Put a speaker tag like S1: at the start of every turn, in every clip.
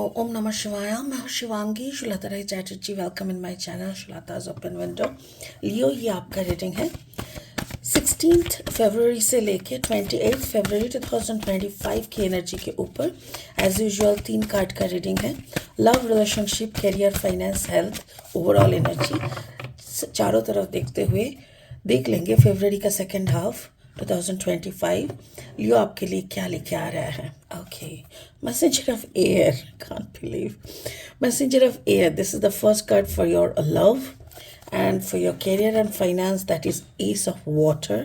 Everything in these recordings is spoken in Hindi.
S1: Om Namah Shivaya. मैं हूँ Shivangi Shulata Rai Chatterjee. Welcome in my channel Shulata's open window. Leo, ये आपका रीडिंग है 16 फरवरी से लेके 28 फरवरी 2025 की एनर्जी के ऊपर. एज यूजुअल 3 कार्ड का रीडिंग है. Love, relationship, career, finance, health, overall energy चारों तरफ देखते हुए देख लेंगे फरवरी का सेकेंड हाफ 2025 लियो आपके लिए क्या लेके आ रहा है. Okay, messenger of air, can't believe, messenger of air. This is the first card for your love and for your career and finance, that is ace of water,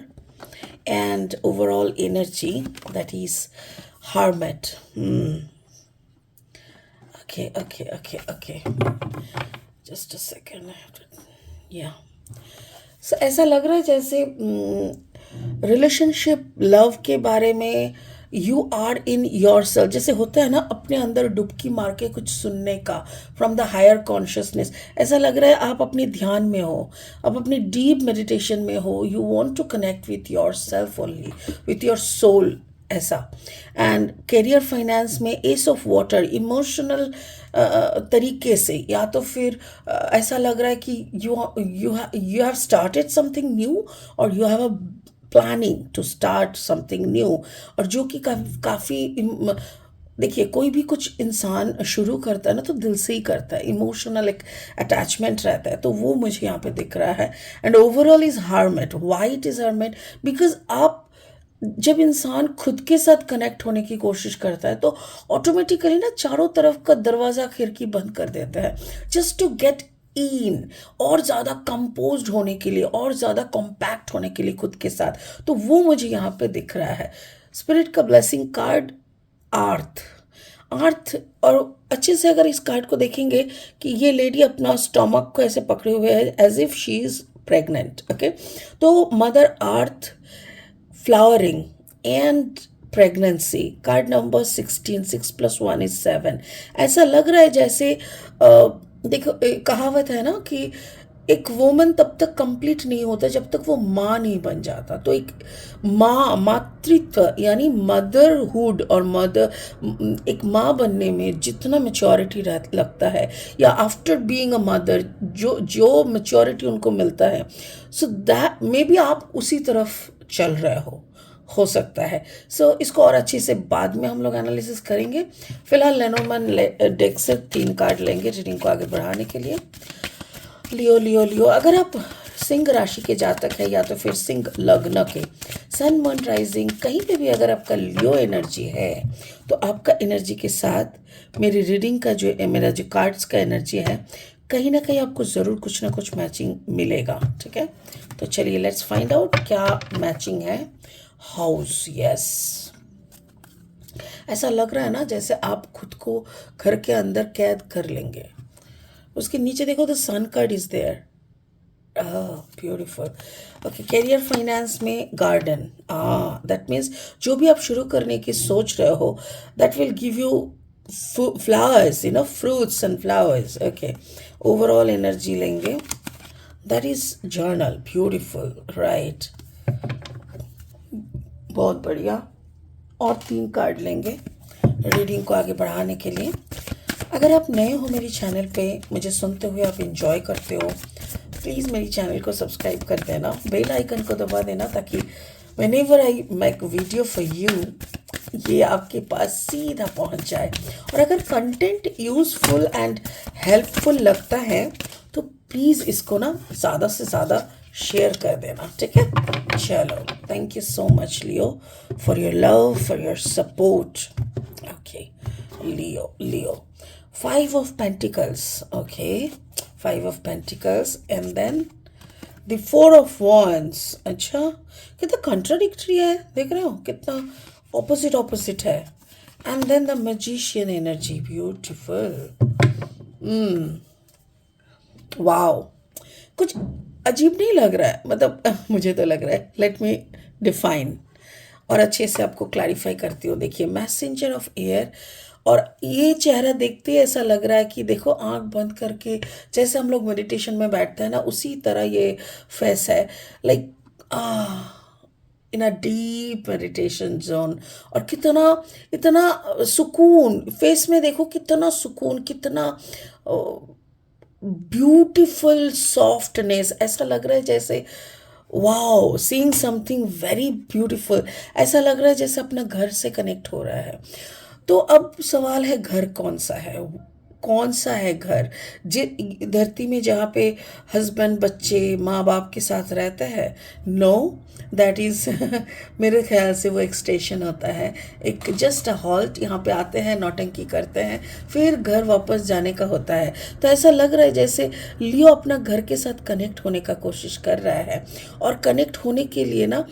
S1: and overall energy, that is hermit. Okay, just a second. Yeah, so ऐसा लग रहा है जैसे रिलेशनशिप लव के बारे में you are in yourself, जैसे होता है ना अपने अंदर डुबकी मार के कुछ सुनने का फ्रॉम द हायर कॉन्शियसनेस. ऐसा लग रहा है आप अपने ध्यान में हो, आप अपनी डीप मेडिटेशन में हो. You want to connect with yourself only, with your soul, ऐसा. एंड करियर फाइनेंस में एस ऑफ वाटर, इमोशनल तरीके से, या तो फिर ऐसा लग रहा है कि you have started something new और you have a planning to start something new. और जो कि काफ़ी देखिए, कोई भी कुछ इंसान शुरू करता है ना तो दिल से ही करता है, इमोशनल एक अटैचमेंट रहता है, तो वो मुझे यहाँ पे दिख रहा है. And overall is hermit. White is hermit because आप जब इंसान खुद के साथ कनेक्ट होने की कोशिश करता है तो ऑटोमेटिकली ना चारों तरफ का दरवाज़ा खिड़की बंद कर देता है, जस्ट टू गेट इन, और ज़्यादा कंपोज्ड होने के लिए, और ज़्यादा कॉम्पैक्ट होने के लिए खुद के साथ. तो वो मुझे यहाँ पे दिख रहा है. स्पिरिट का ब्लेसिंग कार्ड अर्थ. और अच्छे से अगर इस कार्ड को देखेंगे कि ये लेडी अपना स्टमक को ऐसे पकड़े हुए है as if she is pregnant. Okay, तो mother earth, flowering and pregnancy. Card number 16, 6 + 1 is 7. ऐसा लग रहा है जैसे देखो, कहावत है ना कि एक वुमन तब तक कंप्लीट नहीं होता जब तक वो माँ नहीं बन जाता. तो एक मातृत्व यानी मदरहुड और एक माँ बनने में जितना मेच्योरिटी लगता है, या आफ्टर बीइंग अ मदर जो मेच्योरिटी उनको मिलता है, सो दैट मे बी आप उसी तरफ चल रहे हो सकता है. सो इसको और अच्छे से बाद में हम लोग एनालिसिस करेंगे. फिलहाल लेनोमन डेक से 3 कार्ड लेंगे रीडिंग को आगे बढ़ाने के लिए. लियो, अगर आप सिंह राशि के जातक है या तो फिर सिंह लग्न के, सन मून राइजिंग, कहीं पे भी अगर आपका लियो एनर्जी है तो आपका एनर्जी के साथ मेरी रीडिंग का मेरा जो कार्ड्स का एनर्जी है, कहीं ना कहीं आपको ज़रूर कुछ ना कुछ मैचिंग मिलेगा. ठीक है, तो चलिए लेट्स फाइंड आउट क्या मैचिंग है. House, yes. ऐसा लग रहा है ना जैसे आप खुद को घर के अंदर कैद कर लेंगे. उसके नीचे देखो, the sun card is there. Beautiful. Okay, career finance में गार्डन. दैट मीन्स जो भी आप शुरू करने की सोच रहे हो, that will give you flowers, fruits and flowers. Okay, overall energy लेंगे, that is journal. Beautiful, right. बहुत बढ़िया. और 3 कार्ड लेंगे रीडिंग को आगे बढ़ाने के लिए. अगर आप नए हो मेरी चैनल पे, मुझे सुनते हुए आप इंजॉय करते हो, प्लीज़ मेरी चैनल को सब्सक्राइब कर देना, बेल आइकन को दबा देना, ताकि whenever I make video for you, ये आपके पास सीधा पहुंच जाए. और अगर कंटेंट यूजफुल एंड हेल्पफुल लगता है तो प्लीज़ इसको ना ज़्यादा से ज़्यादा शेयर कर देना. ठीक है, चलो. Thank you so much Leo for your love, for your support. Okay, Leo 5 of Pentacles. ओके, 5 of Pentacles and then the 4 of Wands. अच्छा, कितना कंट्राडिक्टरी है, देख रहे हो कितना ऑपोजिट है. And then the magician energy. Beautiful. Wow, कुछ अजीब नहीं लग रहा है, मतलब मुझे तो लग रहा है. लेट मी डिफाइन और अच्छे से आपको क्लैरिफाई करती हूँ. देखिए, मैसेंजर ऑफ एयर, और ये चेहरा देखते ही ऐसा लग रहा है कि देखो, आंख बंद करके जैसे हम लोग मेडिटेशन में बैठते हैं ना, उसी तरह ये फेस है. Like in a deep meditation zone. और कितना इतना सुकून फेस में, देखो कितना सुकून, कितना ब्यूटीफुल सॉफ्टनेस, ऐसा लग रहा है जैसे wow, seeing something very beautiful. ऐसा लग रहा है जैसे अपना घर से कनेक्ट हो रहा है। तो अब सवाल है, घर कौन सा है? कौन सा है घर? जि धरती में जहाँ पे हस्बैंड बच्चे माँ बाप के साथ रहते हैं? नो, दैट इज़ मेरे ख्याल से वो एक स्टेशन होता है, एक जस्ट अ हॉल्ट। यहाँ पे आते हैं, नौटंकी करते हैं, फिर घर वापस जाने का होता है। तो ऐसा लग रहा है जैसे लियो अपना घर के साथ कनेक्ट होने का कोशिश कर रहा है। और कनेक्ट होने के लिए ना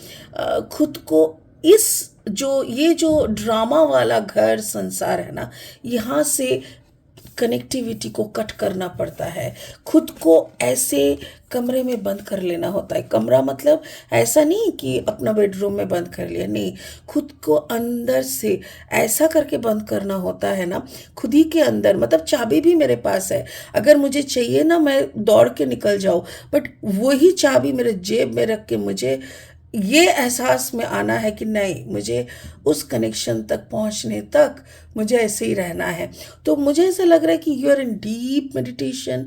S1: खुद को इस जो ये जो ड्रामा वाला घर संसार है ना, यहाँ से कनेक्टिविटी को कट करना पड़ता है। खुद को ऐसे कमरे में बंद कर लेना होता है। कमरा मतलब ऐसा नहीं कि अपना बेडरूम में बंद कर लिया, नहीं, खुद को अंदर से ऐसा करके बंद करना होता है ना, खुद ही के अंदर। मतलब चाबी भी मेरे पास है, अगर मुझे चाहिए ना मैं दौड़ के निकल जाऊँ, बट वही चाबी मेरे जेब में रख के मुझे ये एहसास में आना है कि नहीं, मुझे उस कनेक्शन तक पहुंचने तक मुझे ऐसे ही रहना है। तो मुझे ऐसा लग रहा है कि you are in deep meditation.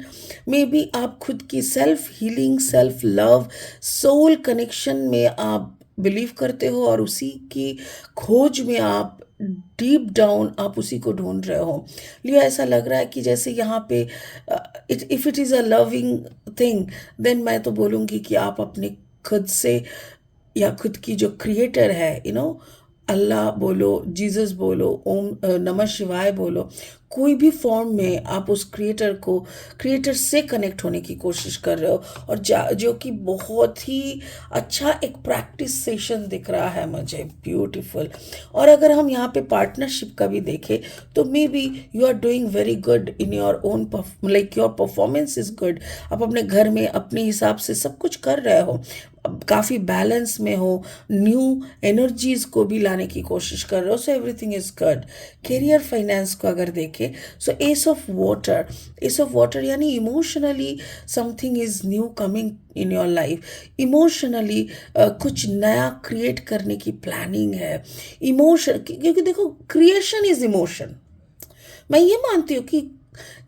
S1: Maybe आप खुद की self healing, self love, soul connection में आप बिलीव करते हो, और उसी की खोज में आप डीप डाउन आप उसी को ढूंढ रहे हो। लियो ऐसा लग रहा है कि जैसे यहाँ पे if it is a loving thing, then मैं तो बोलूँगी कि आप अपने खुद से या खुद की जो क्रिएटर है, अल्लाह बोलो, जीसस बोलो, ओम नमः शिवाय बोलो, कोई भी फॉर्म में आप उस क्रिएटर से कनेक्ट होने की कोशिश कर रहे हो। और जो कि बहुत ही अच्छा एक प्रैक्टिस सेशन दिख रहा है मुझे, ब्यूटीफुल। और अगर हम यहाँ पे पार्टनरशिप का भी देखें तो maybe you are doing very good in your own, like your performance is good. आप अपने घर में अपने हिसाब से सब कुछ कर रहे हो, काफ़ी बैलेंस में हो, न्यू एनर्जीज को भी लाने की कोशिश कर रहे हो, so everything is good. Career finance को अगर देखें, so ace of water, ace of water यानी emotionally something is new coming in your life. Emotionally कुछ नया क्रिएट करने की प्लानिंग है। इमोशन, क्योंकि देखो क्रिएशन इज इमोशन। मैं ये मानती हूँ कि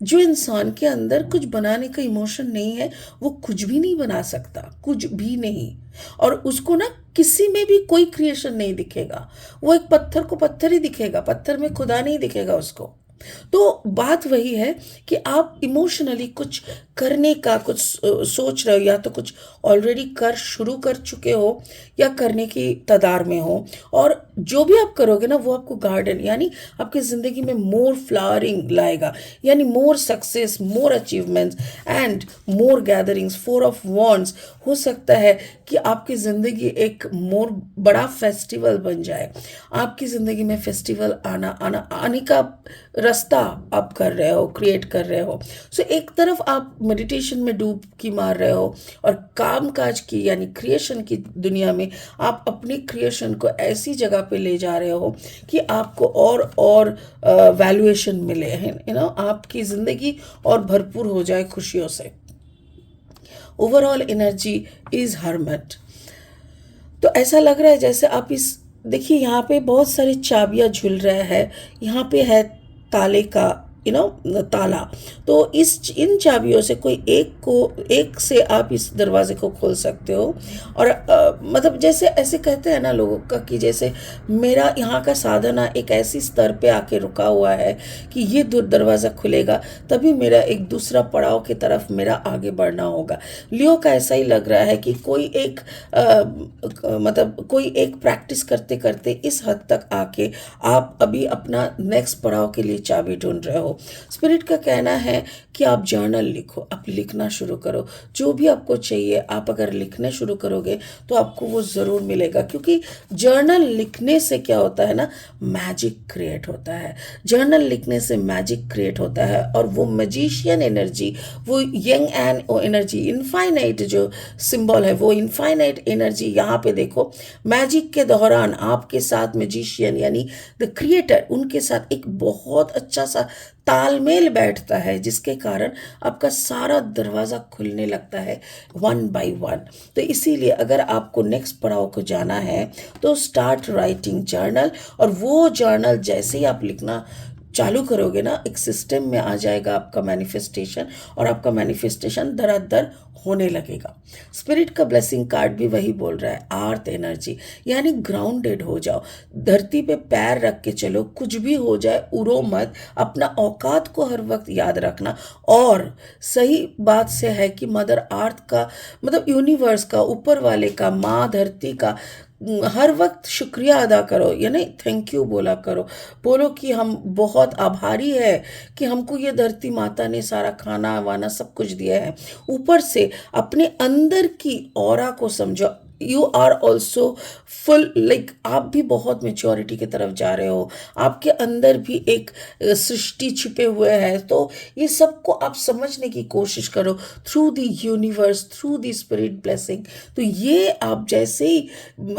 S1: जो इंसान के अंदर कुछ बनाने का इमोशन नहीं है, वो कुछ भी नहीं बना सकता, कुछ भी नहीं। और उसको ना किसी में भी कोई क्रिएशन नहीं दिखेगा। वो एक पत्थर को पत्थर ही दिखेगा, पत्थर में खुदा नहीं दिखेगा उसको। तो बात वही है कि आप इमोशनली कुछ करने का कुछ सोच रहे हो, या तो कुछ ऑलरेडी शुरू कर चुके हो, या करने की तदार में हो। और जो भी आप करोगे ना, वो आपको गार्डन यानी आपकी ज़िंदगी में मोर फ्लावरिंग लाएगा, यानी more success, more achievements and more gatherings. 4 of wands हो सकता है कि आपकी ज़िंदगी एक मोर बड़ा फेस्टिवल बन जाए। आपकी ज़िंदगी में फेस्टिवल आने का रास्ता आप कर रहे हो, क्रिएट कर रहे हो। सो एक तरफ आप मेडिटेशन में डुबकी मार रहे हो, और काम काज की यानी क्रिएशन की दुनिया में आप अपनी क्रिएशन को ऐसी जगह पे ले जा रहे हो कि आपको और वैल्यूएशन मिले हैं, आपकी ज़िंदगी और भरपूर हो जाए खुशियों से। Overall energy is hermit. तो ऐसा लग रहा है जैसे आप इस देखिए, यहाँ पे बहुत सारी चाबियाँ झूल रहा है। यहाँ पे है ताले का ताला। तो इन चाबियों से कोई एक से आप इस दरवाजे को खोल सकते हो। और मतलब जैसे ऐसे कहते हैं ना लोगों का कि जैसे मेरा यहाँ का साधना एक ऐसी स्तर पे आके रुका हुआ है कि ये दरवाज़ा खुलेगा तभी मेरा एक दूसरा पड़ाव की तरफ मेरा आगे बढ़ना होगा। लियो का ऐसा ही लग रहा है कि मतलब कोई एक प्रैक्टिस करते करते इस हद तक आके आप अभी अपना नेक्स्ट पड़ाव के लिए चाबी ढूंढ रहे हो। स्पिरिट का कहना है कि आप जर्नल लिखो, आप लिखना शुरू करो। जो भी आपको चाहिए आप अगर लिखने शुरू करोगे तो आपको वो ज़रूर मिलेगा, क्योंकि जर्नल लिखने से क्या होता है ना, मैजिक क्रिएट होता है। जर्नल लिखने से मैजिक क्रिएट होता है, और वो मैजिशियन एनर्जी, वो यंग एंड एनर्जी, इनफाइनाइट जो सिंबल है, वो इनफाइनाइट एनर्जी यहाँ पे देखो। मैजिक के दौरान आपके साथ मैजिशियन यानी द क्रिएटर, उनके साथ एक बहुत अच्छा सा तालमेल बैठता है, जिसके कारण आपका सारा दरवाज़ा खुलने लगता है वन बाय वन। तो इसीलिए अगर आपको नेक्स्ट पड़ाव को जाना है तो स्टार्ट राइटिंग जर्नल, और वो जर्नल जैसे ही आप लिखना चालू करोगे ना, एक सिस्टम में आ जाएगा आपका मैनिफेस्टेशन, और आपका मैनिफेस्टेशन धड़ाधड़ होने लगेगा। स्पिरिट का ब्लेसिंग कार्ड भी वही बोल रहा है, आर्थ एनर्जी, यानी ग्राउंडेड हो जाओ, धरती पे पैर रख के चलो, कुछ भी हो जाए उड़ो मत, अपना औकात को हर वक्त याद रखना। और सही बात से है कि मदर अर्थ का मतलब यूनिवर्स का, ऊपर वाले का, माँ धरती का हर वक्त शुक्रिया अदा करो, यानी थैंक यू बोला करो। बोलो कि हम बहुत आभारी है कि हमको ये धरती माता ने सारा खाना वाना सब कुछ दिया है। ऊपर से अपने अंदर की ऑरा को समझो, you are also full, like आप भी बहुत मेच्योरिटी की तरफ जा रहे हो, आपके अंदर भी एक सृष्टि छिपे हुए हैं। तो ये सबको आप समझने की कोशिश करो through the universe, through the spirit blessing. तो ये आप जैसे ही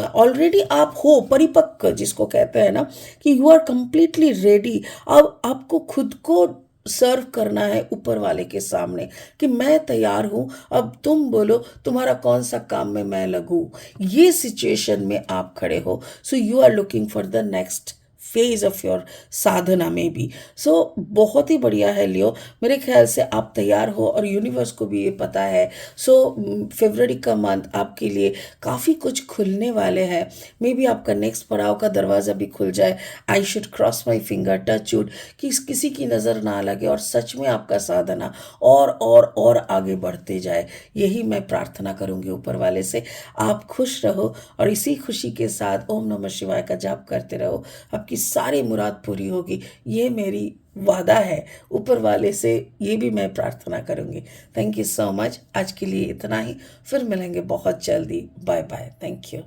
S1: ऑलरेडी आप हो परिपक्व, जिसको कहते हैं ना कि यू आर कंप्लीटली रेडी, अब आपको खुद को सर्व करना है ऊपर वाले के सामने कि मैं तैयार हूं, अब तुम बोलो तुम्हारा कौन सा काम में मैं लगूं। ये सिचुएशन में आप खड़े हो, so you are looking for the next phase of your sadhana में भी। सो बहुत ही बढ़िया है लियो, मेरे ख्याल से आप तैयार हो और यूनिवर्स को भी ये पता है। सो फरवरी का मंथ आपके लिए काफ़ी कुछ खुलने वाले हैं। मे बी आपका नेक्स्ट पड़ाव का दरवाज़ा भी खुल जाए। I should cross my finger, touch wood, कि किसी की नज़र ना लगे और सच में आपका साधना और आगे बढ़ते जाए। यही मैं प्रार्थना करूँगी ऊपर वाले से। आप खुश रहो और इसी खुशी के साथ ओम नमः शिवाय का जाप करते रहो, आपकी सारी मुराद पूरी होगी। ये मेरी वादा है ऊपर वाले से, ये भी मैं प्रार्थना करूँगी। Thank you so much. आज के लिए इतना ही, फिर मिलेंगे बहुत जल्दी। Bye bye, thank you.